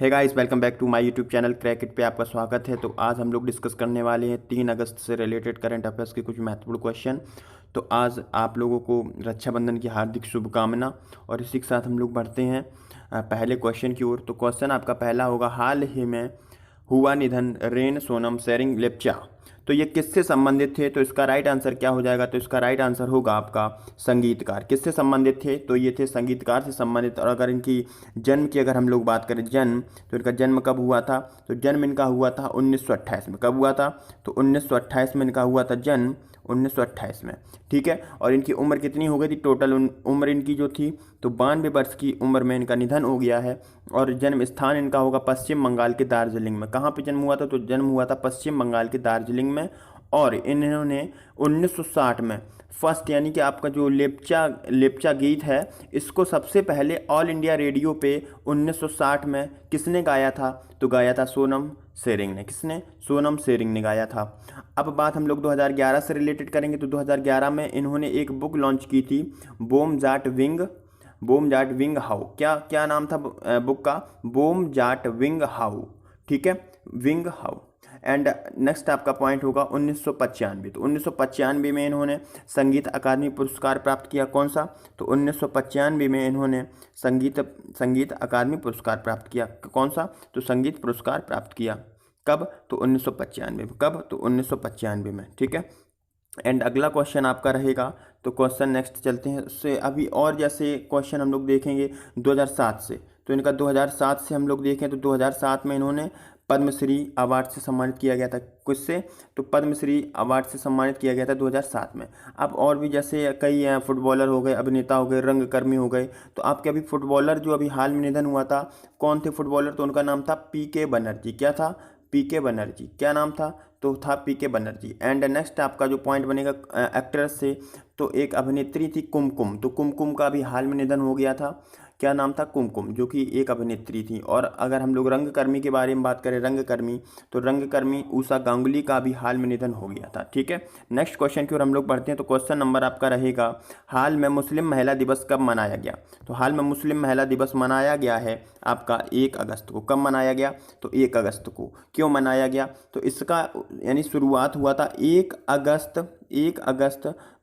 Hey guys, welcome back to my YouTube channel crack it पे आपका स्वागत है। तो आज हम लोग डिस्कस करने वाले हैं 3 अगस्त से रिलेटेड करंट अफेयर्स के कुछ महत्वपूर्ण क्वेश्चन। तो आज आप लोगों को रक्षाबंधन की हार्दिक शुभकामना। और इसी के साथ हम लोग बढ़ते हैं पहले क्वेश्चन की ओर। तो क्वेश्चन आपका पहला होगा, हाल ही में हुआ निधन रेन सोनम सेरिंग लेप्चा, तो ये किससे संबंधित थे? तो इसका राइट आंसर क्या हो जाएगा? तो इसका राइट आंसर होगा आपका संगीतकार। किससे संबंधित थे? तो ये थे संगीतकार से संबंधित। और अगर इनकी जन्म की अगर हम लोग बात करें जन्म, तो इनका जन्म कब हुआ था? तो जन्म इनका हुआ था 1928 में। कब हुआ था? तो 1928 में इनका हुआ था जन्म, 1928 में। ठीक है। और इनकी उम्र कितनी हो गई थी? टोटल उम्र इनकी जो थी तो 92 वर्ष की उम्र में इनका निधन हो गया है। और जन्म स्थान इनका होगा पश्चिम बंगाल के दार्जिलिंग में। कहाँ पे जन्म हुआ था? तो जन्म हुआ था पश्चिम बंगाल के दार्जिलिंग में। और इन्होंने 1960 में फर्स्ट, यानी कि आपका जो लेप्चा लेप्चा गीत है, इसको सबसे पहले ऑल इंडिया रेडियो पे 1960 में किसने गाया था? तो गाया था सोनम सेरिंग ने। किसने? सोनम सेरिंग ने गाया था। अब बात हम लोग 2011 से रिलेटेड करेंगे। तो 2011 में इन्होंने एक बुक लॉन्च की थी, बोम जाट विंग हाउ। क्या क्या नाम था बुक का? बोम जाट विंग हाउ। ठीक है, विंग हाउ। एंड नेक्स्ट आपका पॉइंट होगा 1995। तो 1995 में इन्होंने संगीत अकादमी पुरस्कार प्राप्त किया। कौन सा? तो 1995 में इन्होंने संगीत अकादमी पुरस्कार प्राप्त किया। कौन सा? तो संगीत पुरस्कार प्राप्त किया। कब? तो 1995 में। कब? तो 1995 में। ठीक है। एंड अगला क्वेश्चन आपका रहेगा, तो क्वेश्चन नेक्स्ट चलते हैं उससे अभी। और जैसे क्वेश्चन हम लोग देखेंगे 2007 से। तो इनका 2007 से हम लोग देखें तो 2007 में इन्होंने पद्मश्री अवार्ड से सम्मानित किया गया था। किससे? तो पद्मश्री अवार्ड से सम्मानित किया गया था 2007 में। अब और भी जैसे कई फुटबॉलर हो गए, अभिनेता हो गए, रंगकर्मी हो गए। तो आपके अभी फुटबॉलर जो अभी हाल में निधन हुआ था, कौन थे फुटबॉलर? तो उनका नाम था पीके बनर्जी। क्या था? पीके बनर्जी। क्या नाम था? तो था पीके बनर्जी। एंड नेक्स्ट आपका जो पॉइंट बनेगा एक्ट्रेस से, तो एक अभिनेत्री थी कुमकुम। तो कुमकुम का भी हाल में निधन हो गया था। क्या नाम था? कुमकुम, जो कि एक अभिनेत्री थी। और अगर हम लोग रंगकर्मी के बारे में बात करें, रंगकर्मी, तो रंगकर्मी उषा गांगुली का भी हाल में निधन हो गया था। ठीक है। नेक्स्ट क्वेश्चन की ओर हम लोग बढ़ते हैं। तो क्वेश्चन नंबर आपका रहेगा, हाल में मुस्लिम महिला दिवस कब मनाया गया? तो हाल में मुस्लिम महिला दिवस मनाया गया है आपका 1 अगस्त को। कब मनाया गया? तो 1 अगस्त को। क्यों मनाया गया? तो इसका यानी शुरुआत हुआ था 1 अगस्त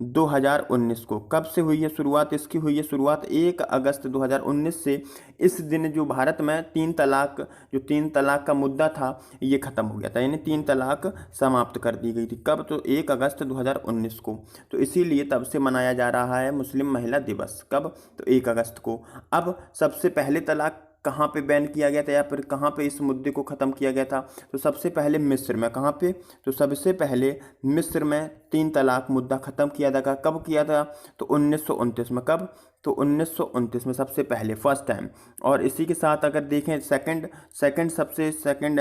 2019 को। कब से हुई है शुरुआत? इसकी हुई है शुरुआत 1 अगस्त 2019 से। इस दिन जो भारत में 3 तलाक का मुद्दा था, ये खत्म हो गया था, यानी 3 तलाक समाप्त कर दी गई थी। कब? तो 1 अगस्त 2019 को। तो इसीलिए तब से मनाया जा रहा है मुस्लिम महिला दिवस। कब? तो 1 अगस्त को। अब सबसे पहले तलाक कहाँ पे बैन किया गया था, या फिर कहाँ पे इस मुद्दे को ख़त्म किया गया था? तो सबसे पहले मिस्र में। कहाँ पे? तो सबसे पहले मिस्र में 3 तलाक मुद्दा ख़त्म किया था। कब किया था? तो 1929 में। कब? तो 1929 में सबसे पहले, फर्स्ट टाइम। और इसी के साथ अगर देखें सेकंड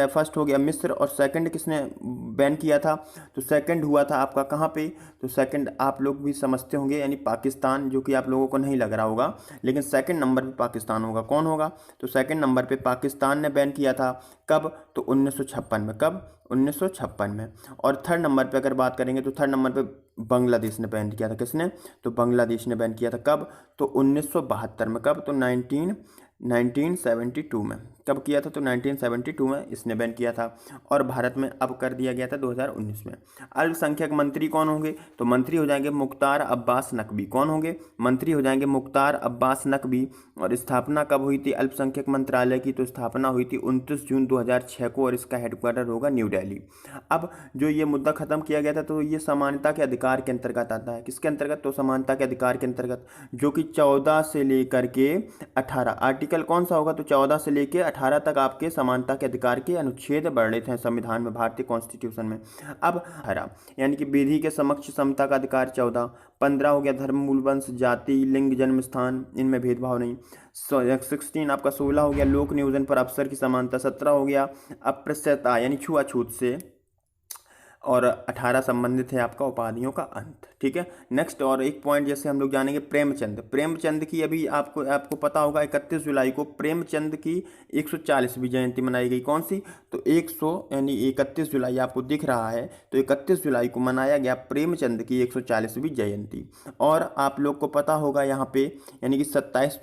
फर्स्ट हो गया मिस्र, और सेकंड किसने बैन किया था? तो सेकंड हुआ था आपका कहाँ पे? तो सेकंड आप लोग भी समझते होंगे, यानी पाकिस्तान, जो कि आप लोगों को नहीं लग रहा होगा, लेकिन सेकंड नंबर पे पाकिस्तान होगा। कौन होगा? तो सेकंड नंबर पे पाकिस्तान ने बैन किया था। कब? तो 1956 में। कब? 1956 में। और थर्ड नंबर पे अगर बात करेंगे, तो थर्ड नंबर पे बांग्लादेश ने बैन किया था। किसने? तो बांग्लादेश ने बैन किया था। कब? तो 1972 में। कब? तो 1972 में। कब किया था? तो 1972 में इसने बैन किया था। और भारत में अब कर दिया गया था 2019 में। अल्पसंख्यक मंत्री कौन होंगे? तो मंत्री हो जाएंगे मुख्तार अब्बास नकवी। कौन होंगे? मंत्री हो जाएंगे मुख्तार अब्बास नकवी। और स्थापना कब हुई थी अल्पसंख्यक मंत्रालय की? तो स्थापना हुई थी 29 जून 2006 को, और इसका हेडक्वार्टर होगा न्यू दिल्ली। अब जो ये मुद्दा खत्म किया गया था, तो ये समानता के अधिकार के अंतर्गत आता है। किसके अंतर्गत? तो समानता के अधिकार के अंतर्गत, जो कि 14 से लेकर के 18, आर्टिकल कौन सा होगा? तो 14 से लेकर 18 तक आपके समानता के अधिकार के अनुच्छेद वर्णित हैं संविधान में, भारतीय कॉन्स्टिट्यूशन में। अब हरा, यानी कि विधि के समक्ष समता का अधिकार 14। 15 हो गया धर्म, मूल वंश, जाति, लिंग, जन्म स्थान, इनमें भेदभाव नहीं। 16 आपका 16 हो गया लोक नियोजन पर अवसर की समानता। 17 हो गया अस्पृश्यता, यानी छुआछूत से और 18 संबंधित है आपका उपाधियों का अंत। ठीक है, नेक्स्ट और एक पॉइंट जैसे हम लोग जानेंगे प्रेमचंद की अभी आपको आपको पता होगा 31 जुलाई को प्रेमचंद की 140वीं जयंती मनाई गई। कौन सी? तो 100 यानी 31 जुलाई आपको दिख रहा है, तो 31 जुलाई को मनाया गया प्रेमचंद की 140वीं जयंती। और आप लोग को पता होगा यहाँ पे यानी कि 27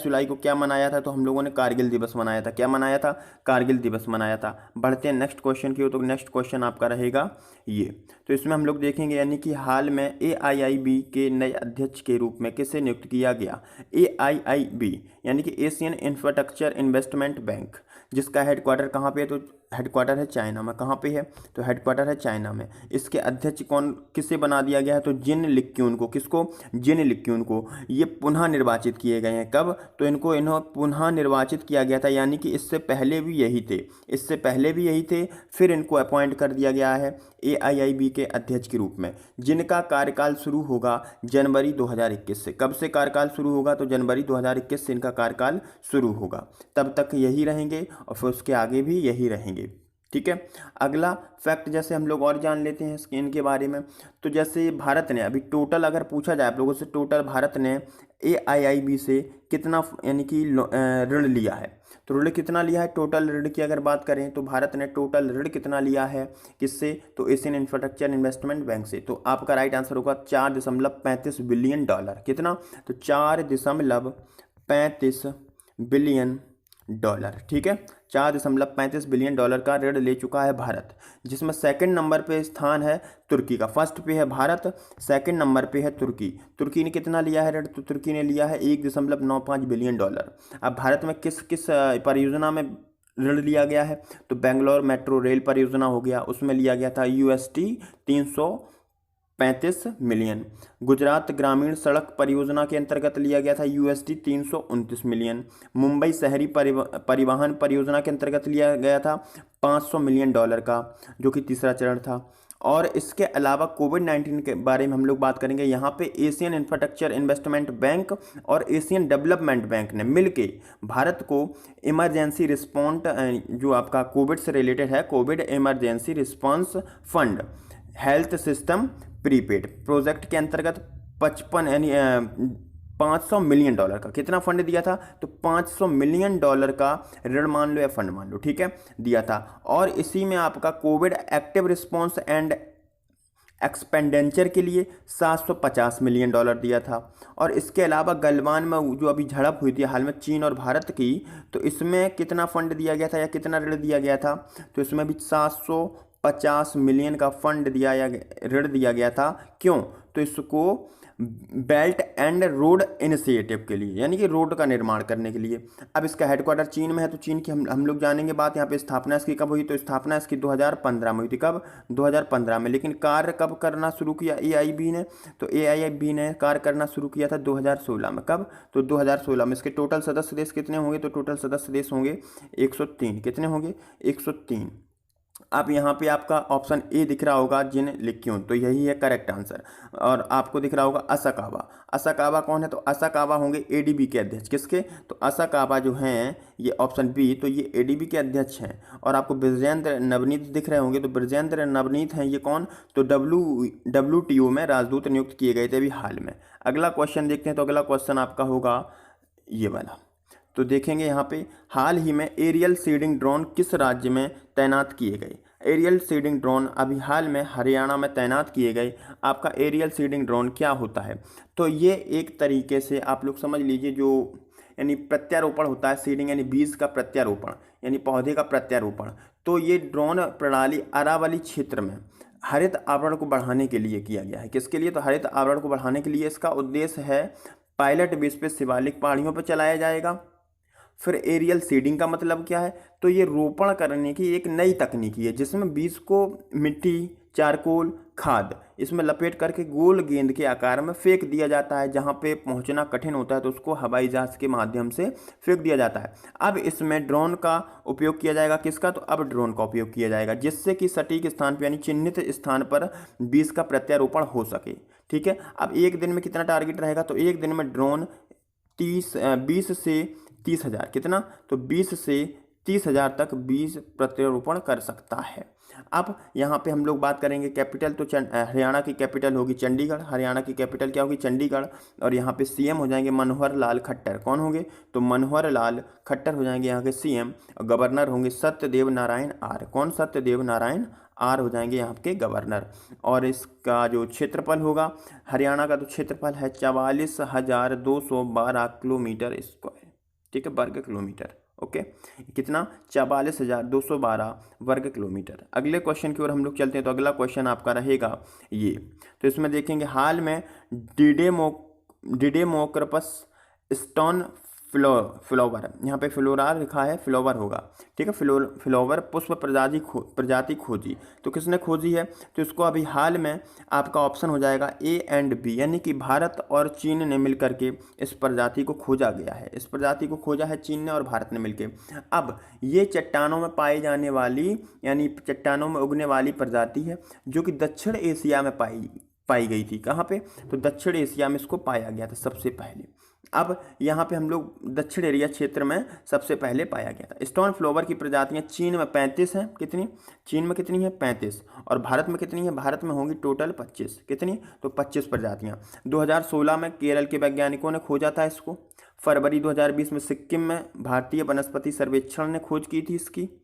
जुलाई को क्या मनाया था? तो हम लोगों ने कारगिल दिवस मनाया था। क्या मनाया था? कारगिल दिवस मनाया था। बढ़ते हैं नेक्स्ट क्वेश्चन की ओर, तो नेक्स्ट क्वेश्चन आपका रहेगा ये। तो इसमें हम लोग देखेंगे यानी कि हाल में AIIB के नए अध्यक्ष के रूप में किसे नियुक्त किया गया? AIIB यानी कि एशियन इंफ्रास्ट्रक्चर इन्वेस्टमेंट बैंक, जिसका हेडक्वार्टर कहाँ पे है? तो हेडक्वार्टर है चाइना में। कहाँ पे है? तो हेडक्वार्टर है चाइना में। इसके अध्यक्ष किसे बना दिया गया है? तो जिन लिक्यून को। किसको? जिन लिक्यून को। ये पुनः निर्वाचित किए गए हैं। कब? तो इन्हों पुनः निर्वाचित किया गया था, यानी कि इससे पहले भी यही थे, फिर इनको अपॉइंट कर दिया गया है AIIB के अध्यक्ष के रूप में, जिनका कार्यकाल शुरू होगा जनवरी 2021 से। कब से कार्यकाल शुरू होगा? तो जनवरी 2021 से इनका कार्यकाल शुरू होगा। तब तक यही रहेंगे और फिर उसके आगे भी यही रहेंगे। ठीक है, अगला फैक्ट जैसे हम लोग और जान लेते हैं इनके बारे में। तो जैसे भारत ने अभी टोटल अगर पूछा जाए आप लोगों से, टोटल भारत ने AIIB से कितना यानी कि ऋण लिया है? तो ऋण कितना लिया है? टोटल ऋण की अगर बात करें तो भारत ने टोटल ऋण कितना लिया है? किससे? तो एशियन इंफ्रास्ट्रक्चर इन्वेस्टमेंट बैंक से। तो आपका राइट आंसर होगा $4.35 बिलियन। कितना? तो $4.35 बिलियन। ठीक है, $4.35 बिलियन का ऋण ले चुका है भारत, जिसमें सेकंड नंबर पे स्थान है तुर्की का। फर्स्ट पे है भारत, सेकंड नंबर पे है तुर्की ने कितना लिया है ऋण? तो तुर्की ने लिया है $1.95 बिलियन। अब भारत में किस किस परियोजना में ऋण लिया गया है? तो बेंगलोर मेट्रो रेल परियोजना हो गया, उसमें लिया गया था USD 335 मिलियन। गुजरात ग्रामीण सड़क परियोजना के अंतर्गत लिया गया था USD 329 मिलियन। मुंबई शहरी परिवहन परियोजना के अंतर्गत लिया गया था $500 मिलियन का, जो कि तीसरा चरण था। और इसके अलावा कोविड-19 के बारे में हम लोग बात करेंगे। यहाँ पे एशियन इंफ्रास्ट्रक्चर इन्वेस्टमेंट बैंक और एशियन डेवलपमेंट बैंक ने मिलके भारत को इमरजेंसी रिस्पॉन्स, जो आपका कोविड से रिलेटेड है, Covid emergency response fund health system prepaid project के अंतर्गत 55 यानी $500 मिलियन का कितना फंड दिया था? तो $500 मिलियन का ऋण मान लो या फंड मान लो, ठीक है, दिया था। और इसी में आपका Covid active response and expenditure के लिए $750 मिलियन दिया था। और इसके अलावा गलवान में जो अभी झड़प हुई थी हाल में चीन और भारत की, तो इसमें कितना फंड दिया गया था या कितना ऋण दिया गया था? तो इसमें भी 750 मिलियन का फंड ऋण दिया गया था। क्यों? तो इसको बेल्ट एंड रोड इनिशिएटिव के लिए, यानी कि रोड का निर्माण करने के लिए। अब इसका हेडक्वार्टर चीन में है, तो चीन की हम लोग जानेंगे बात। यहाँ पे स्थापना इसकी कब हुई? तो स्थापना इसकी 2015 में हुई थी। कब? 2015 में। लेकिन कार्य कब करना शुरू किया AIIB ने? तो AIIB ने कार्य करना शुरू किया था 2016 में। कब? तो 2016 में। इसके टोटल सदस्य देश कितने होंगे? तो टोटल सदस्य देश होंगे 103। कितने होंगे? 103। अब यहाँ पे आपका ऑप्शन ए दिख रहा होगा जिन लिक्यून, तो यही है करेक्ट आंसर। और आपको दिख रहा होगा असाकावा कौन है? तो असाकावा होंगे ADB के अध्यक्ष। किसके? तो असाकावा जो हैं ये ऑप्शन बी, तो ये ADB के अध्यक्ष हैं। और आपको ब्रजेंद्र नवनीत दिख रहे होंगे, तो ब्रजेंद्र नवनीत हैं ये कौन? तो WTO में राजदूत नियुक्त किए गए थे अभी हाल में। अगला क्वेश्चन देखते हैं, तो अगला क्वेश्चन आपका होगा ये वाला। तो देखेंगे यहाँ पे हाल ही में एरियल सीडिंग ड्रोन किस राज्य में तैनात किए गए? एरियल सीडिंग ड्रोन अभी हाल में हरियाणा में तैनात किए गए। आपका एरियल सीडिंग ड्रोन क्या होता है? तो ये एक तरीके से आप लोग समझ लीजिए, जो यानी प्रत्यारोपण होता है। सीडिंग यानी बीज का प्रत्यारोपण, यानी पौधे का प्रत्यारोपण। तो ये ड्रोन प्रणाली अरावली क्षेत्र में हरित आवरण को बढ़ाने के लिए किया गया है। किसके लिए? तो हरित आवरण को बढ़ाने के लिए। इसका उद्देश्य है पायलट बेस पे शिवालिक पहाड़ियों पर चलाया जाएगा। फिर एरियल सीडिंग का मतलब क्या है? तो ये रोपण करने की एक नई तकनीकी है, जिसमें बीज को मिट्टी, चारकोल, खाद इसमें लपेट करके गोल गेंद के आकार में फेंक दिया जाता है। जहाँ पे पहुँचना कठिन होता है तो उसको हवाई जहाज के माध्यम से फेंक दिया जाता है। अब इसमें ड्रोन का उपयोग किया जाएगा। किसका? तो अब ड्रोन का उपयोग किया जाएगा, जिससे कि सटीक स्थान पर यानी चिन्हित स्थान पर बीज का प्रत्यारोपण हो सके। ठीक है, अब एक दिन में कितना टारगेट रहेगा? तो एक दिन में ड्रोन 20 से 30 हज़ार, कितना? तो 20 से 30 हज़ार तक बीज प्रत्यारोपण कर सकता है। अब यहाँ पे हम लोग बात करेंगे कैपिटल, तो हरियाणा की कैपिटल होगी चंडीगढ़, हरियाणा की कैपिटल क्या होगी चंडीगढ़। और यहाँ पे सीएम हो जाएंगे मनोहर लाल खट्टर। कौन होंगे? तो मनोहर लाल खट्टर हो जाएंगे यहाँ के सीएम। और गवर्नर होंगे सत्यदेव नारायण आर। कौन? सत्यदेव नारायण आर हो जाएंगे यहाँ के गवर्नर। और इसका जो क्षेत्रफल होगा हरियाणा का, तो क्षेत्रफल है 44,212 किलोमीटर स्क्वायर, ठीक है, वर्ग किलोमीटर। ओके, कितना? 44,212 वर्ग किलोमीटर। अगले क्वेश्चन की ओर हम लोग चलते हैं। तो अगला क्वेश्चन आपका रहेगा ये, तो इसमें देखेंगे हाल में डिडेमोक्रपस स्टोन फ्लोवर, यहाँ पे फ्लोरा लिखा है, फ्लोवर होगा, ठीक है, फ्लोवर पुष्प प्रजाति खोजी। तो किसने खोजी है? तो इसको अभी हाल में आपका ऑप्शन हो जाएगा ए एंड बी, यानी कि भारत और चीन ने मिलकर के इस प्रजाति को खोजा गया है। इस प्रजाति को खोजा है चीन ने और भारत ने मिलकर। अब ये चट्टानों में पाई जाने वाली, यानी चट्टानों में उगने वाली प्रजाति है, जो कि दक्षिण एशिया में पाई गई थी। कहाँ पे? तो दक्षिण एशिया में इसको पाया गया था सबसे पहले। अब यहाँ पे हम लोग दक्षिण एरिया क्षेत्र में सबसे पहले पाया गया था। स्टोन फ्लावर की प्रजातियाँ चीन में 35 हैं। कितनी? चीन में कितनी है? 35। और भारत में कितनी है? भारत में होंगी टोटल 25। कितनी? तो 25 प्रजातियाँ। 2016 में केरल के वैज्ञानिकों ने खोजा था इसको। फरवरी 2020 में सिक्किम में भारतीय वनस्पति सर्वेक्षण ने खोज की थी इसकी।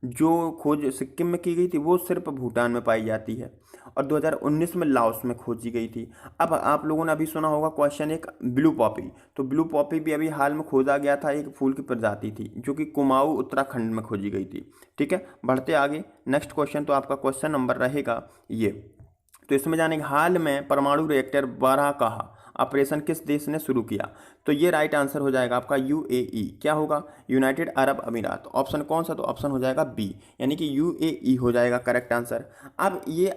जो खोज सिक्किम में की गई थी वो सिर्फ भूटान में पाई जाती है। और 2019 में लाओस में खोजी गई थी। अब आप लोगों ने अभी सुना होगा क्वेश्चन एक ब्लू पॉपी, तो ब्लू पॉपी भी अभी हाल में खोजा गया था, एक फूल की प्रजाति थी जो कि कुमाऊं उत्तराखंड में खोजी गई थी। ठीक है, बढ़ते आगे नेक्स्ट क्वेश्चन। तो आपका क्वेश्चन नंबर रहेगा ये, तो इसमें जाने हाल में परमाणु रिएक्टर बारकाहा ऑपरेशन किस देश ने शुरू किया? तो ये राइट आंसर हो जाएगा आपका यूएई। क्या होगा? यूनाइटेड अरब अमीरात। ऑप्शन कौन सा? तो ऑप्शन हो जाएगा बी, यानी कि यूएई हो जाएगा करेक्ट आंसर। अब ये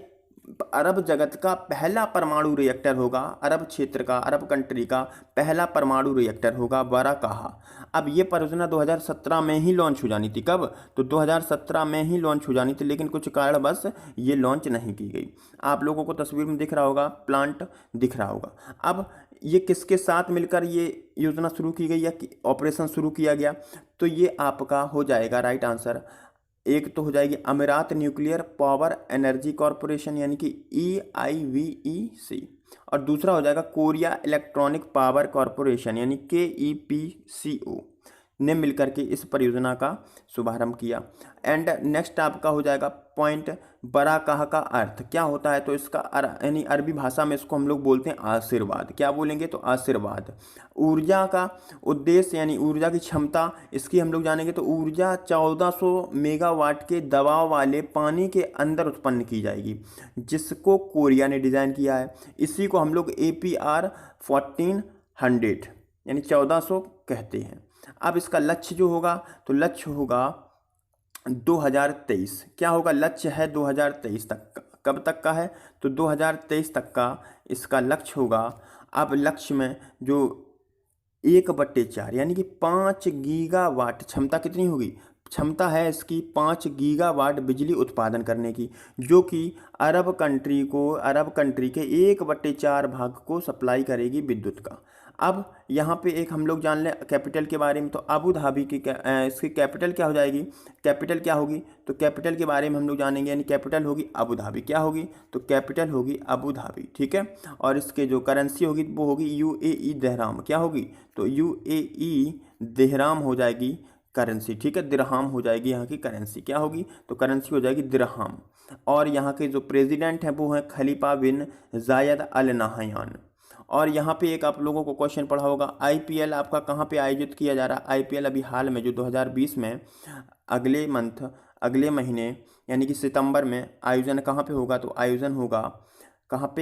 अरब जगत का पहला परमाणु रिएक्टर होगा, अरब क्षेत्र का, अरब कंट्री का पहला परमाणु रिएक्टर होगा बारकाहा। अब ये परियोजना 2017 में ही लॉन्च हो जानी थी। कब? तो 2017 में ही लॉन्च हो जानी थी, लेकिन कुछ कारणवश ये लॉन्च नहीं की गई। आप लोगों को तस्वीर में दिख रहा होगा, प्लांट दिख रहा होगा। अब ये किसके साथ मिलकर ये योजना शुरू की गई या ऑपरेशन शुरू किया गया? तो ये आपका हो जाएगा राइट आंसर। एक तो हो जाएगी अमीरात न्यूक्लियर पावर एनर्जी कॉरपोरेशन, यानी कि EIVEC, और दूसरा हो जाएगा कोरिया इलेक्ट्रॉनिक पावर कॉरपोरेशन, यानी KEPCO ने मिलकर के इस परियोजना का शुभारंभ किया। एंड नेक्स्ट आपका हो जाएगा पॉइंट, बारकाहा का अर्थ क्या होता है? तो इसका यानी अरबी भाषा में इसको हम लोग बोलते हैं आशीर्वाद। क्या बोलेंगे? तो आशीर्वाद। ऊर्जा का उद्देश्य यानी ऊर्जा की क्षमता इसकी हम लोग जानेंगे। तो ऊर्जा 1400 मेगावाट के दबाव वाले पानी के अंदर उत्पन्न की जाएगी, जिसको कोरिया ने डिज़ाइन किया है। इसी को हम लोग APR 1400 यानी 1400 कहते हैं। अब इसका लक्ष्य जो होगा, तो लक्ष्य होगा 2023। क्या होगा? लक्ष्य है 2023 तक का। कब तक का है? तो 2023 तक का इसका लक्ष्य होगा। अब लक्ष्य में जो 1/4 यानी कि 5 गीगावाट क्षमता कितनी होगी? क्षमता है इसकी 5 गीगावाट बिजली उत्पादन करने की, जो कि अरब कंट्री के 1/4 भाग को सप्लाई करेगी विद्युत का। अब यहाँ पे एक हम लोग जान लें कैपिटल के बारे में। तो अबू धाबी की इसकी कैपिटल क्या हो जाएगी? कैपिटल क्या होगी? तो कैपिटल के बारे में हम लोग जानेंगे, यानी कैपिटल होगी अबू धाबी। क्या होगी? तो कैपिटल होगी अबू धाबी। ठीक है, और इसके जो करेंसी होगी वो होगी UAE दिरहाम। क्या होगी? तो UAE दिरहाम हो जाएगी करेंसी। ठीक है, दिरहाम हो जाएगी यहाँ की करेंसी। क्या होगी? तो करेंसी हो जाएगी दिरहाम। और यहाँ के जो प्रेसिडेंट हैं वो हैं खलीफा बिन जायद अल नहयान। और यहाँ पे एक आप लोगों को क्वेश्चन पढ़ा होगा, IPL आपका कहाँ पे आयोजित किया जा रहा है? IPL अभी हाल में जो 2020 में अगले महीने यानी कि सितंबर में आयोजन कहाँ पे होगा? तो आयोजन होगा कहाँ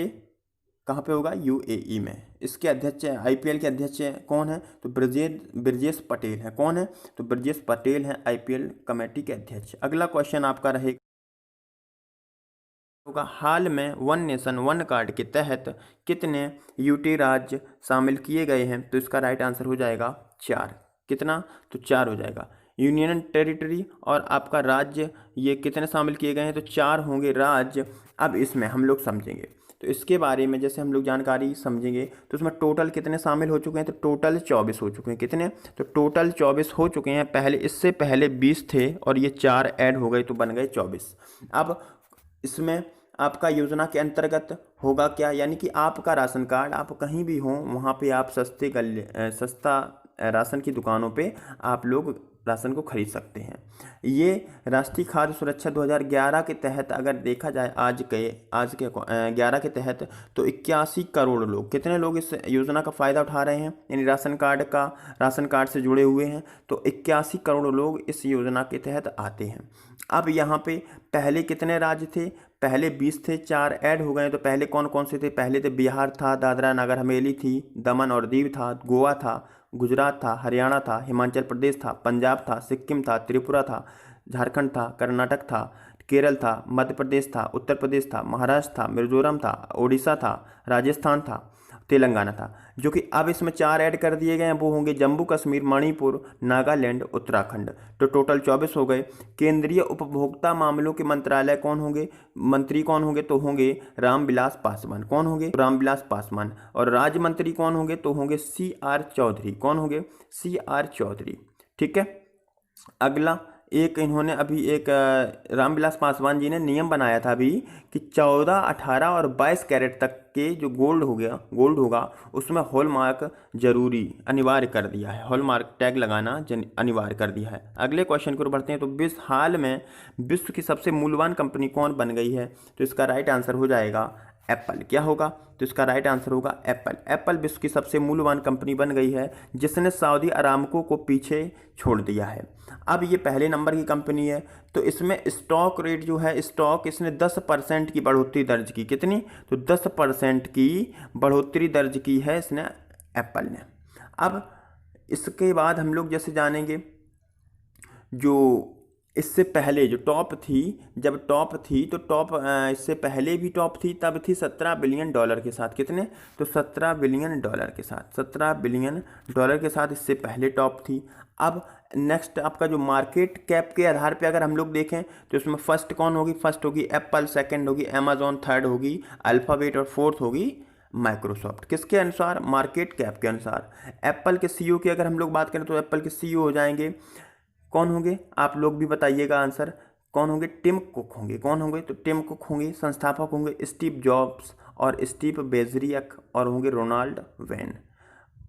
पे होगा? UAE में। इसके अध्यक्ष IPL के अध्यक्ष कौन है? तो ब्रजेश पटेल है। कौन है? तो ब्रजेश पटेल हैं IPL कमेटी के अध्यक्ष। अगला क्वेश्चन आपका रहेगा होगा, हाल में वन नेशन वन कार्ड के तहत कितने यूटी राज्य शामिल किए गए हैं? तो इसका राइट आंसर हो जाएगा 4। कितना? तो 4 हो जाएगा। यूनियन टेरिटरी और आपका राज्य ये कितने शामिल किए गए हैं? तो 4 होंगे राज्य। अब इसमें हम लोग समझेंगे, तो इसके बारे में जैसे हम लोग जानकारी समझेंगे तो उसमें टोटल कितने शामिल हो चुके हैं, तो टोटल 24 हो चुके हैं। कितने, तो टोटल 24 हो चुके हैं। पहले इससे पहले 20 थे और ये 4 ऐड हो गए तो बन गए 24। अब इसमें आपका योजना के अंतर्गत होगा क्या, यानी कि आपका राशन कार्ड, आप कहीं भी हों वहाँ पे आप सस्ता राशन की दुकानों पे आप लोग राशन को खरीद सकते हैं। ये राष्ट्रीय खाद्य सुरक्षा 2011 के तहत अगर देखा जाए आज के 11 के तहत, तो 81 करोड़ लोग, कितने लोग इस योजना का फ़ायदा उठा रहे हैं, यानी राशन कार्ड से जुड़े हुए हैं। तो 81 करोड़ लोग इस योजना के तहत आते हैं। अब यहाँ पे पहले कितने राज्य थे, पहले 20 थे, 4 ऐड हो गए। तो पहले कौन कौन से थे, पहले तो बिहार था, दादरा नगर हवेली थी, दमन और दीव था, गोवा था, गुजरात था, हरियाणा था, हिमाचल प्रदेश था, पंजाब था, सिक्किम था, त्रिपुरा था, झारखंड था, कर्नाटक था, केरल था, मध्य प्रदेश था, उत्तर प्रदेश था, महाराष्ट्र था, मिजोरम था, उड़ीसा था, राजस्थान था, तेलंगाना था। जो कि अब इसमें 4 ऐड कर दिए गए हैं, वो होंगे जम्मू कश्मीर, मणिपुर, नागालैंड, उत्तराखंड। तो टोटल 24 हो गए। केंद्रीय उपभोक्ता मामलों के मंत्रालय कौन होंगे, मंत्री कौन होंगे, तो होंगे रामविलास पासवान। कौन होंगे, रामविलास पासवान। और राज्य मंत्री कौन होंगे, तो होंगे CR चौधरी। कौन होंगे, CR चौधरी। ठीक है। अगला एक इन्होंने अभी एक रामविलास पासवान जी ने नियम बनाया था अभी कि 14, 18 और 22 कैरेट तक के जो गोल्ड होगा उसमें हॉलमार्क जरूरी अनिवार्य कर दिया है, हॉलमार्क टैग लगाना अनिवार्य कर दिया है। अगले क्वेश्चन की ओर बढ़ते हैं। तो हाल में विश्व की सबसे मूल्यवान कंपनी कौन बन गई है, तो इसका राइट आंसर हो जाएगा एप्पल। क्या होगा, तो इसका राइट आंसर होगा एप्पल। एप्पल विश्व की सबसे मूल्यवान कंपनी बन गई है जिसने सऊदी अरामको को पीछे छोड़ दिया है। अब ये पहले नंबर की कंपनी है, तो इसमें स्टॉक रेट जो है, स्टॉक इसने 10% की बढ़ोतरी दर्ज की। कितनी, तो 10% की बढ़ोतरी दर्ज की है इसने, एप्पल ने। अब इसके बाद हम लोग जैसे जानेंगे जो इससे पहले जो टॉप थी, जब टॉप थी तो इससे पहले भी टॉप थी, तब थी $17 बिलियन के साथ। कितने, तो $17 बिलियन के साथ, $17 बिलियन के साथ इससे पहले टॉप थी। अब नेक्स्ट आपका जो मार्केट कैप के आधार पे अगर हम लोग देखें तो इसमें फर्स्ट कौन होगी, फर्स्ट होगी एप्पल, सेकंड होगी अमेजॉन, थर्ड होगी अल्फाबेट और फोर्थ होगी माइक्रोसॉफ्ट। किसके अनुसार, मार्केट कैप के अनुसार। एप्पल के CEO की अगर हम लोग बात करें तो एप्पल के CEO हो जाएंगे, कौन होंगे, आप लोग भी बताइएगा आंसर, कौन होंगे, टिम कुक होंगे। कौन होंगे, तो टिम कुक होंगे। संस्थापक होंगे स्टीव जॉब्स और स्टीव बेजरियक और होंगे रोनाल्ड वेन।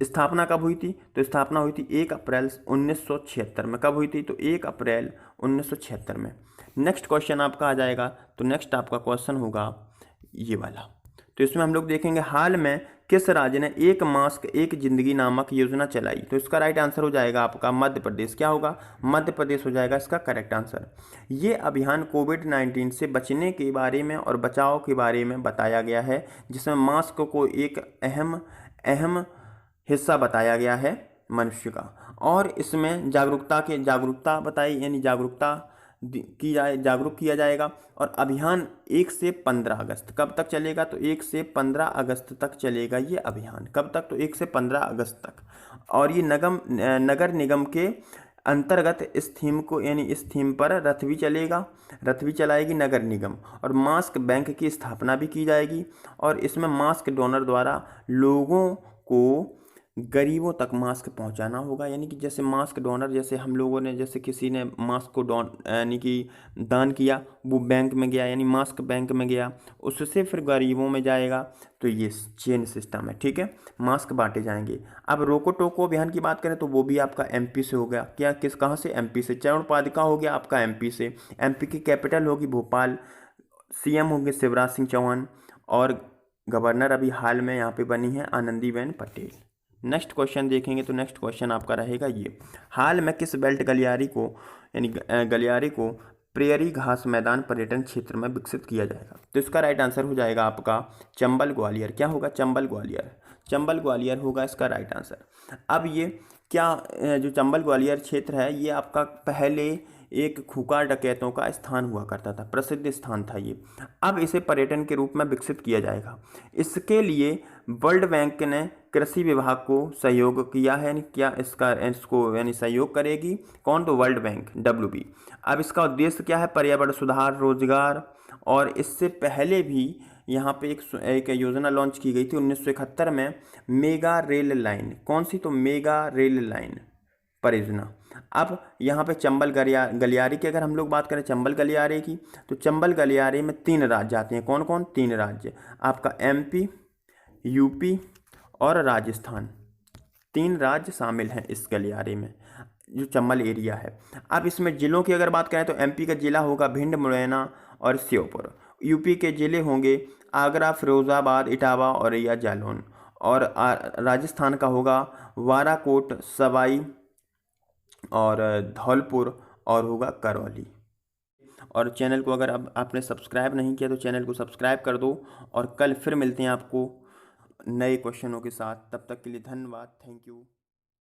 स्थापना कब हुई थी, तो स्थापना हुई थी 1 अप्रैल 1976 में। कब हुई थी, तो 1 अप्रैल 1976 में। नेक्स्ट क्वेश्चन आपका आ जाएगा, तो नेक्स्ट आपका क्वेश्चन होगा ये वाला। तो इसमें हम लोग देखेंगे हाल में किस राज्य ने 1 मास्क 1 जिंदगी नामक योजना चलाई, तो इसका राइट आंसर हो जाएगा आपका मध्य प्रदेश। क्या होगा, मध्य प्रदेश हो जाएगा इसका करेक्ट आंसर। ये अभियान कोविड-19 से बचने के बारे में और बचाव के बारे में बताया गया है, जिसमें मास्क को एक अहम हिस्सा बताया गया है मनुष्य का। और इसमें जागरूकता बताई, यानी जागरूक किया जाएगा। और अभियान 1 से 15 अगस्त, कब तक चलेगा, तो 1 से 15 अगस्त तक चलेगा ये अभियान। कब तक, तो 1 से 15 अगस्त तक। और ये नगर निगम के अंतर्गत इस थीम को, यानी इस थीम पर रथ भी चलाएगी नगर निगम। और मास्क बैंक की स्थापना भी की जाएगी। और इसमें मास्क डोनर द्वारा लोगों को गरीबों तक मास्क पहुंचाना होगा, यानी कि जैसे मास्क डोनर, जैसे हम लोगों ने, जैसे किसी ने मास्क को यानी कि दान किया, वो बैंक में गया, यानी मास्क बैंक में गया, उससे फिर गरीबों में जाएगा। तो ये चेन सिस्टम है। ठीक है, मास्क बांटे जाएंगे। अब रोको टोको अभियान की बात करें तो वो भी आपका MP से हो गया। कहाँ से, MP से। चरण पादुका हो गया आपका MP से। MP की कैपिटल होगी भोपाल। CM होंगे शिवराज सिंह चौहान। और गवर्नर अभी हाल में यहाँ पे बनी है आनंदीबेन पटेल। नेक्स्ट क्वेश्चन देखेंगे, तो नेक्स्ट क्वेश्चन आपका रहेगा ये, हाल में किस बेल्ट गलियारे को प्रेयरी घास मैदान पर्यटन क्षेत्र में विकसित किया जाएगा, तो इसका राइट आंसर हो जाएगा आपका चंबल ग्वालियर। क्या होगा, चंबल ग्वालियर होगा इसका राइट आंसर। अब ये क्या, जो चंबल ग्वालियर क्षेत्र है ये आपका पहले एक खुंखार डकैतों का स्थान हुआ करता था, प्रसिद्ध स्थान था ये। अब इसे पर्यटन के रूप में विकसित किया जाएगा। इसके लिए वर्ल्ड बैंक ने कृषि विभाग को सहयोग किया है, क्या इसको यानी सहयोग करेगी कौन, तो वर्ल्ड बैंक, WB। अब इसका उद्देश्य क्या है, पर्यावरण सुधार, रोजगार। और इससे पहले भी यहाँ पे एक योजना लॉन्च की गई थी 1971 में, मेगा रेल लाइन। कौन सी, तो मेगा रेल लाइन परियोजना। अब यहाँ पे चंबल गलियारे की अगर हम लोग बात करें, चंबल गलियारे की, तो चंबल गलियारे में 3 राज्य आते हैं। कौन कौन, 3 राज्य आपका, MP, UP और राजस्थान। 3 राज्य शामिल हैं इस गलियारे में, जो चंबल एरिया है। अब इसमें जिलों की अगर बात करें तो MP का जिला होगा भिंड, मुरैना और श्योपुर। UP के जिले होंगे आगरा, फिरोजाबाद, इटावा, औरैया, जालौन। और राजस्थान का होगा वाराकोट, सवाई और धौलपुर और होगा करौली। और चैनल को अगर अब आपने सब्सक्राइब नहीं किया तो चैनल को सब्सक्राइब कर दो। और कल फिर मिलते हैं आपको नए क्वेश्चनों के साथ। तब तक के लिए धन्यवाद, थैंक यू।